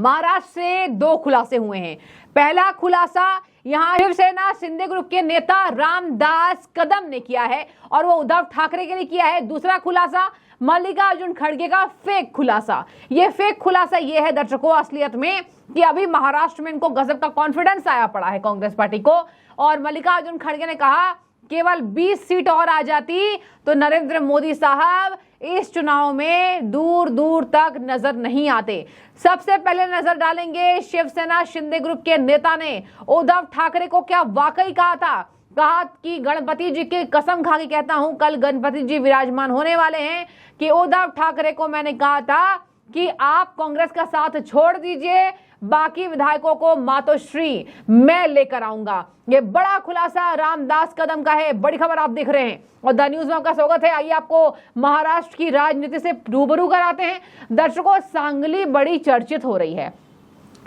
महाराष्ट्र से दो खुलासे हुए हैं। पहला खुलासा यहां शिवसेना शिंदे ग्रुप के नेता रामदास कदम ने किया है और वो उद्धव ठाकरे के लिए किया है। दूसरा खुलासा मल्लिकार्जुन खड़गे का फेक खुलासा। ये फेक खुलासा ये है दर्शकों असलियत में कि अभी महाराष्ट्र में इनको गजब का कॉन्फिडेंस आया पड़ा है कांग्रेस पार्टी को, और मल्लिकार्जुन खड़गे ने कहा केवल 20 सीट और आ जाती तो नरेंद्र मोदी साहब इस चुनाव में दूर दूर तक नजर नहीं आते। सबसे पहले नजर डालेंगे शिवसेना शिंदे ग्रुप के नेता ने उद्धव ठाकरे को क्या वाकई कहा कि गणपति जी की कसम खा के कहता हूं, कल गणपति जी विराजमान होने वाले हैं, कि उद्धव ठाकरे को मैंने कहा था कि आप कांग्रेस का साथ छोड़ दीजिए, बाकी विधायकों को मातोश्री मैं लेकर आऊंगा। ये बड़ा खुलासा रामदास कदम का है। बड़ी खबर आप देख रहे हैं और द न्यूज में आपका स्वागत है। आइए आपको महाराष्ट्र की राजनीति से रूबरू कराते हैं। दर्शकों, सांगली बड़ी चर्चित हो रही है।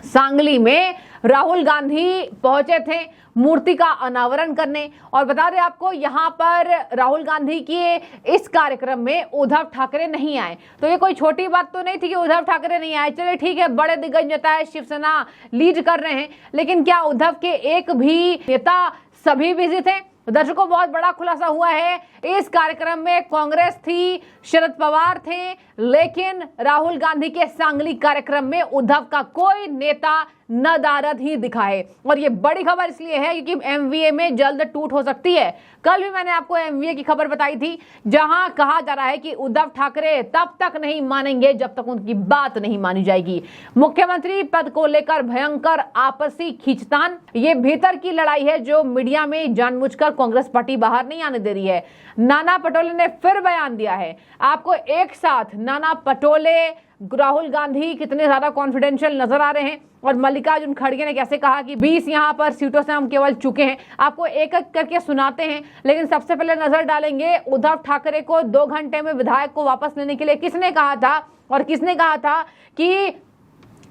सांगली में राहुल गांधी पहुंचे थे मूर्ति का अनावरण करने, और बता दें आपको यहां पर राहुल गांधी के इस कार्यक्रम में उद्धव ठाकरे नहीं आए। तो ये कोई छोटी बात तो नहीं थी कि उद्धव ठाकरे नहीं आए। चलिए ठीक है, बड़े दिग्गज नेता है, शिवसेना लीड कर रहे हैं, लेकिन क्या उद्धव के एक भी नेता सभी बिजी थे? दर्शकों, बहुत बड़ा खुलासा हुआ है। इस कार्यक्रम में कांग्रेस थी, शरद पवार थे, लेकिन राहुल गांधी के सांगली कार्यक्रम में उद्धव का कोई नेता नदारद ही दिखा है। और ये बड़ी खबर इसलिए है क्योंकि एमवीए में जल्द टूट हो सकती है। कल भी मैंने आपको एमवीए की खबर बताई थी, जहां कहा जा रहा है कि उद्धव ठाकरे तब तक नहीं मानेंगे जब तक उनकी बात नहीं मानी जाएगी। मुख्यमंत्री पद को लेकर भयंकर आपसी खींचतान, ये भीतर की लड़ाई है जो मीडिया में जानबूझकर कांग्रेस पार्टी बाहर नहीं आने दे रही है। नाना पटोले ने फिर बयान दिया है। आपको एक साथ नाना पटोले, राहुल गांधी कितने ज्यादा कॉन्फिडेंशियल नजर आ रहे हैं, और मल्लिकार्जुन खड़गे ने कैसे कहा कि 20 यहां पर सीटों से हम केवल चुके हैं। आपको एक एक करके सुनाते हैं, लेकिन सबसे पहले नजर डालेंगे उद्धव ठाकरे को 2 घंटे में विधायक को वापस लेने के लिए किसने कहा था, और किसने कहा था कि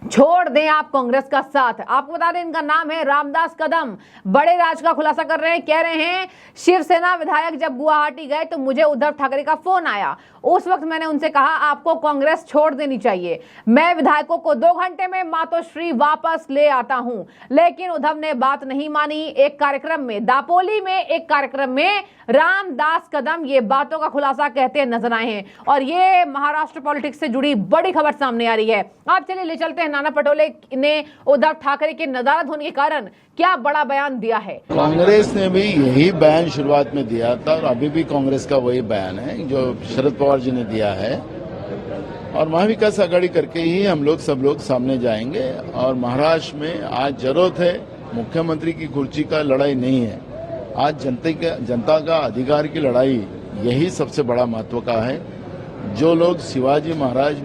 छोड़ दें आप कांग्रेस का साथ। आपको बता दें इनका नाम है रामदास कदम। बड़े राज का खुलासा कर रहे हैं, कह रहे हैं शिवसेना विधायक जब गुवाहाटी गए तो मुझे उद्धव ठाकरे का फोन आया। उस वक्त मैंने उनसे कहा आपको कांग्रेस छोड़ देनी चाहिए, मैं विधायकों को 2 घंटे में मातोश्री वापस ले आता हूं, लेकिन उद्धव ने बात नहीं मानी। एक कार्यक्रम में दापोली में एक कार्यक्रम में रामदास कदम ये बातों का खुलासा कहते नजर आए हैं, और ये महाराष्ट्र पॉलिटिक्स से जुड़ी बड़ी खबर सामने आ रही है। आप चलिए ले चलते हैं नाना पटोले ने उद्धव ठाकरे के नदारद होने के कारण क्या बड़ा बयान दिया है। कांग्रेस ने भी यही बयान शुरुआत में दिया था और अभी भी कांग्रेस का वही बयान है जो शरद पवार जी ने दिया है, और महाविकास आघाड़ी करके ही हम लोग सब लोग सामने जाएंगे। और महाराष्ट्र में आज जरूरत है मुख्यमंत्री की कुर्सी का लड़ाई नहीं है, आज जनता का अधिकार की लड़ाई, यही सबसे बड़ा महत्व का है। जो लोग शिवाजी महाराज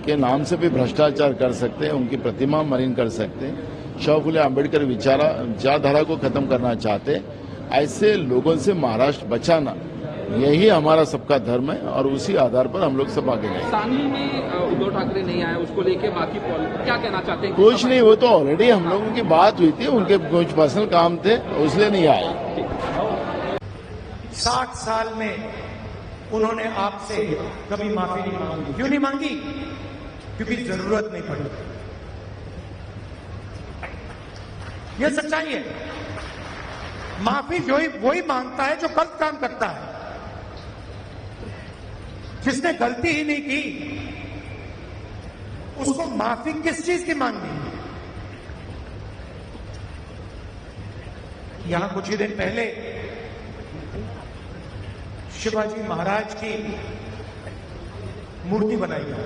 के नाम से भी भ्रष्टाचार कर सकते हैं, उनकी प्रतिमा मलिन कर सकते हैं, शिव फुले अम्बेडकर विचारधारा को खत्म करना चाहते, ऐसे लोगों से महाराष्ट्र बचाना, यही हमारा सबका धर्म है, और उसी आधार पर हम लोग सब आगे जाएंगे। सांगली में उद्धव ठाकरे नहीं आए, उसको लेके बाकी क्या कहना चाहते हैं? कुछ नहीं, वो तो ऑलरेडी हम लोगों की बात हुई थी, उनके कुछ पर्सनल काम थे इसलिए नहीं आए। 60 साल में उन्होंने आपसे कभी माफी नहीं मांगी। क्यों नहीं मांगी? क्योंकि जरूरत नहीं पड़ी। यह सच्चाई है। माफी वही मांगता है जो गलत काम करता है। जिसने गलती ही नहीं की उसको माफी किस चीज की मांगनी? यहां कुछ ही दिन पहले शिवाजी महाराज की मूर्ति बनाई गई,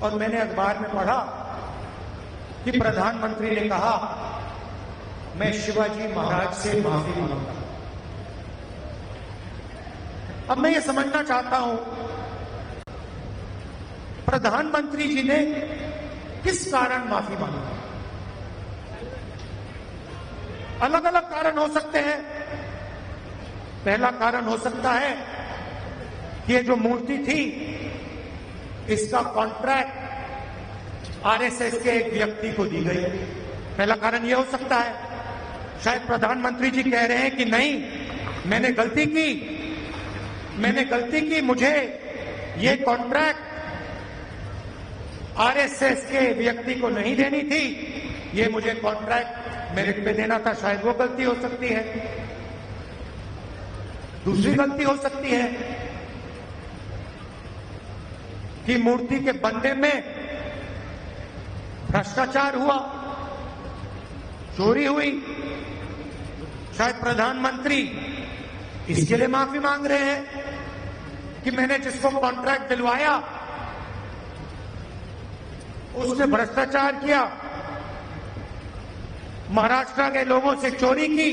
और मैंने अखबार में पढ़ा कि प्रधानमंत्री ने कहा मैं शिवाजी महाराज से माफी मांगता हूं। अब मैं ये समझना चाहता हूं प्रधानमंत्री जी ने किस कारण माफी मांगी? अलग अलग कारण हो सकते हैं। पहला कारण हो सकता है कि ये जो मूर्ति थी इसका कॉन्ट्रैक्ट आरएसएस के एक व्यक्ति को दी गई। पहला कारण यह हो सकता है। शायद प्रधानमंत्री जी कह रहे हैं कि नहीं, मैंने गलती की, मुझे ये कॉन्ट्रैक्ट आरएसएस के व्यक्ति को नहीं देनी थी, ये मुझे कॉन्ट्रैक्ट मेरिट पे देना था, शायद वो गलती हो सकती है। दूसरी गलती हो सकती है कि मूर्ति के बनने में भ्रष्टाचार हुआ, चोरी हुई, शायद प्रधानमंत्री इसके लिए माफी मांग रहे हैं कि मैंने जिसको कॉन्ट्रैक्ट दिलवाया उसने भ्रष्टाचार किया, महाराष्ट्र के लोगों से चोरी की।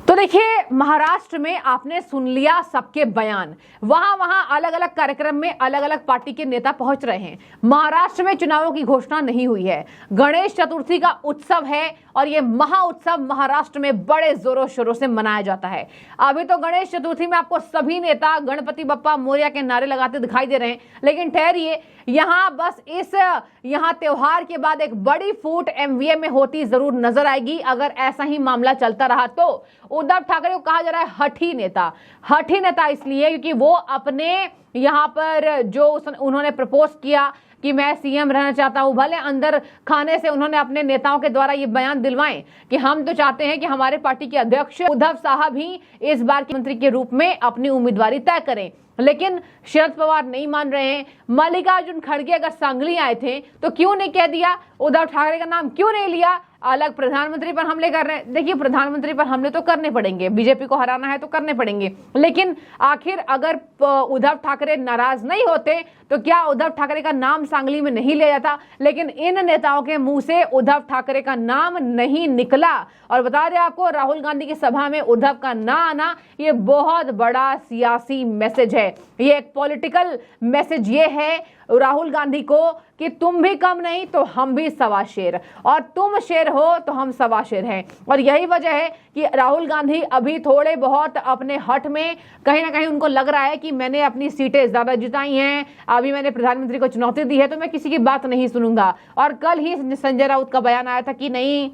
तो देखिए, महाराष्ट्र में आपने सुन लिया सबके बयान। वहां अलग अलग कार्यक्रम में अलग अलग पार्टी के नेता पहुंच रहे हैं। महाराष्ट्र में चुनावों की घोषणा नहीं हुई है, गणेश चतुर्थी का उत्सव है और ये महा उत्सव महाराष्ट्र में बड़े जोरों शोरों से मनाया जाता है। अभी तो गणेश चतुर्थी में आपको सभी नेता गणपति बप्पा मोरया के नारे लगाते दिखाई दे रहे हैं, लेकिन ठहरिए, यहाँ त्योहार के बाद एक बड़ी फूट एमवीए में होती जरूर नजर आएगी। अगर ऐसा ही मामला चलता रहा तो उद्धव ठाकरे को कहा जा रहा है हठी नेता इसलिए क्योंकि वो अपने यहाँ पर जो उन्होंने प्रपोज किया कि मैं सीएम रहना चाहता हूं, भले अंदर खाने से उन्होंने अपने नेताओं के द्वारा ये बयान दिलवाएं कि हम तो चाहते हैं कि हमारे पार्टी के अध्यक्ष उद्धव साहब ही इस बार के मंत्री के रूप में अपनी उम्मीदवारी तय करें, लेकिन शरद पवार नहीं मान रहे हैं। मल्लिकार्जुन खड़गे अगर सांगली आए थे तो क्यों नहीं कह दिया, उद्धव ठाकरे का नाम क्यों नहीं लिया, अलग प्रधानमंत्री पर हमले कर रहे हैं। देखिए, प्रधानमंत्री पर हमले तो करने पड़ेंगे, बीजेपी को हराना है तो करने पड़ेंगे, लेकिन आखिर अगर उद्धव ठाकरे नाराज नहीं होते तो क्या उद्धव ठाकरे का नाम सांगली में नहीं लिया जाता। लेकिन इन नेताओं के मुंह से उद्धव ठाकरे का नाम नहीं निकला। और बता दें आपको, राहुल गांधी की सभा में उद्धव का ना आना ये बहुत बड़ा सियासी मैसेज है, ये एक पॉलिटिकल मैसेज ये है राहुल गांधी को कि तुम भी कम नहीं तो हम भी सवा शेर, और तुम शेर हो तो हम सवा शेर हैं। और यही वजह है कि राहुल गांधी अभी थोड़े बहुत अपने हट में कहीं ना कहीं उनको लग रहा है कि मैंने अपनी सीटें ज्यादा जिताई हैं, अभी मैंने प्रधानमंत्री को चुनौती दी है तो मैं किसी की बात नहीं सुनूंगा। और कल ही संजय राउत का बयान आया था कि नहीं,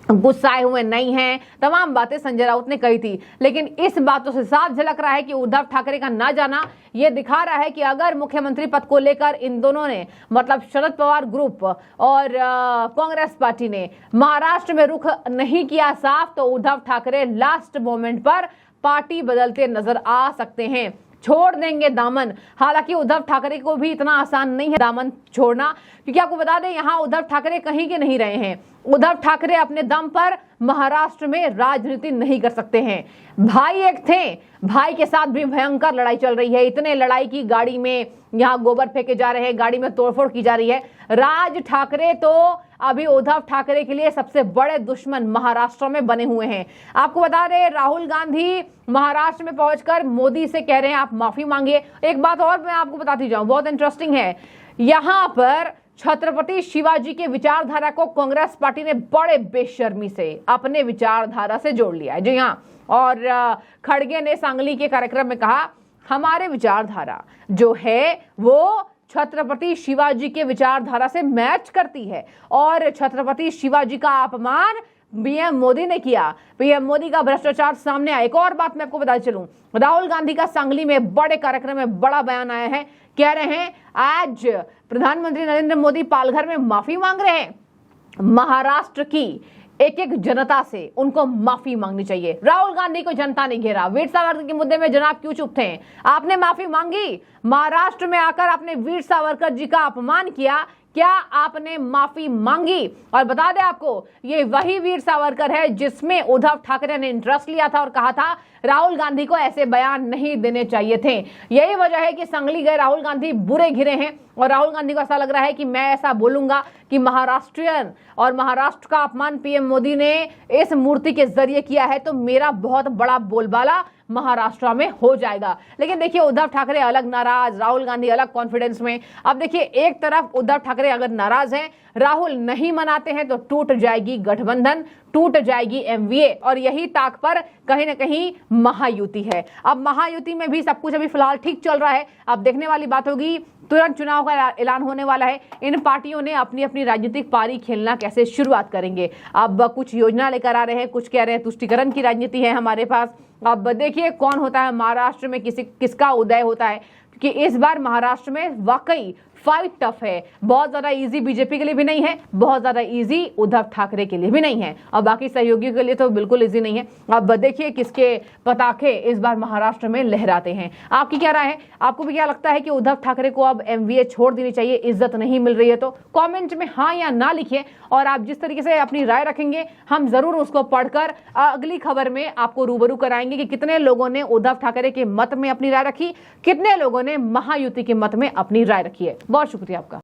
गुस्साए हुए नहीं हैं, तमाम बातें संजय राउत ने कही थी। लेकिन इस बातों से साफ झलक रहा है कि उद्धव ठाकरे का ना जाना यह दिखा रहा है कि अगर मुख्यमंत्री पद को लेकर इन दोनों ने, मतलब शरद पवार ग्रुप और कांग्रेस पार्टी ने महाराष्ट्र में रुख नहीं किया साफ, तो उद्धव ठाकरे लास्ट मोमेंट पर पार्टी बदलते नजर आ सकते हैं, छोड़ देंगे दामन। हालांकि उद्धव ठाकरे को भी इतना आसान नहीं है दामन छोड़ना, क्योंकि आपको बता दें यहाँ उद्धव ठाकरे कहीं के नहीं रहे हैं। उद्धव ठाकरे अपने दम पर महाराष्ट्र में राजनीति नहीं कर सकते हैं। भाई एक थे, भाई के साथ भी भयंकर लड़ाई चल रही है, इतने लड़ाई की गाड़ी में यहाँ गोबर फेंके जा रहे हैं, गाड़ी में तोड़फोड़ की जा रही है। राज ठाकरे तो अभी उद्धव ठाकरे के लिए सबसे बड़े दुश्मन महाराष्ट्र में बने हुए हैं। आपको बता दें, राहुल गांधी महाराष्ट्र में पहुंचकर मोदी से कह रहे हैं आप माफी मांगिए। एक बात और मैं आपको बताती जाऊं, बहुत इंटरेस्टिंग है, यहाँ पर छत्रपति शिवाजी के विचारधारा को कांग्रेस पार्टी ने बड़े बेशर्मी से अपने विचारधारा से जोड़ लिया है। जी हाँ, और खड़गे ने सांगली के कार्यक्रम में कहा हमारे विचारधारा जो है वो छत्रपति शिवाजी के विचारधारा से मैच करती है, और छत्रपति शिवाजी का अपमान पीएम मोदी ने किया, पीएम मोदी का भ्रष्टाचार सामने आया। एक और बात मैं आपको बता चलूं, राहुल गांधी का सांगली में बड़े कार्यक्रम में बड़ा बयान आया है, कह रहे हैं आज प्रधानमंत्री नरेंद्र मोदी पालघर में माफी मांग रहे हैं, महाराष्ट्र की एक एक जनता से उनको माफी मांगनी चाहिए। राहुल गांधी को जनता ने घेरा, वीर सावरकर के मुद्दे में जनाब क्यों चुप थे, आपने माफी मांगी, महाराष्ट्र में आकर आपने वीर सावरकर जी का अपमान किया, क्या आपने माफी मांगी? और बता दें आपको, ये वही वीर सावरकर है जिसमें उद्धव ठाकरे ने इंटरेस्ट लिया था और कहा था राहुल गांधी को ऐसे बयान नहीं देने चाहिए थे। यही वजह है कि सांगली गए राहुल गांधी बुरे घिरे हैं, और राहुल गांधी को ऐसा लग रहा है कि मैं ऐसा बोलूंगा कि महाराष्ट्रियन और महाराष्ट्र का अपमान पीएम मोदी ने इस मूर्ति के जरिए किया है, तो मेरा बहुत बड़ा बोलबाला महाराष्ट्र में हो जाएगा। लेकिन देखिए, उद्धव ठाकरे अलग नाराज, राहुल गांधी अलग कॉन्फिडेंस में। अब देखिए, एक तरफ उद्धव ठाकरे अगर नाराज हैं, राहुल नहीं मनाते हैं, तो टूट जाएगी गठबंधन, टूट जाएगी एमवीए, और यही ताक पर कहीं ना कहीं महायुति है। अब महायुति में भी सब कुछ अभी फिलहाल ठीक चल रहा है। अब देखने वाली बात होगी, तुरंत चुनाव का ऐलान होने वाला है, इन पार्टियों ने अपनी अपनी राजनीतिक पारी खेलना कैसे शुरुआत करेंगे। अब कुछ योजना लेकर आ रहे हैं, कुछ कह रहे हैं तुष्टीकरण की राजनीति है हमारे पास। अब देखिए कौन होता है महाराष्ट्र में, किसका उदय होता है, क्योंकि इस बार महाराष्ट्र में वाकई फाइट टफ है, बहुत ज्यादा इजी बीजेपी के लिए भी नहीं है, बहुत ज्यादा इजी उद्धव ठाकरे के लिए भी नहीं है, और बाकी सहयोगियों के लिए तो बिल्कुल इजी नहीं है। अब देखिए किसके पताखे इस बार महाराष्ट्र में लहराते हैं। आपकी क्या राय है? आपको भी क्या लगता है कि उद्धव ठाकरे को अब एमवीए छोड़ देनी चाहिए, इज्जत नहीं मिल रही है? तो कमेंट में हाँ या ना लिखिए, और आप जिस तरीके से अपनी राय रखेंगे हम जरूर उसको पढ़कर अगली खबर में आपको रूबरू कराएंगे कि कितने लोगों ने उद्धव ठाकरे के मत में अपनी राय रखी, कितने लोगों ने महायुति के मत में अपनी राय रखी है। बहुत शुक्रिया आपका।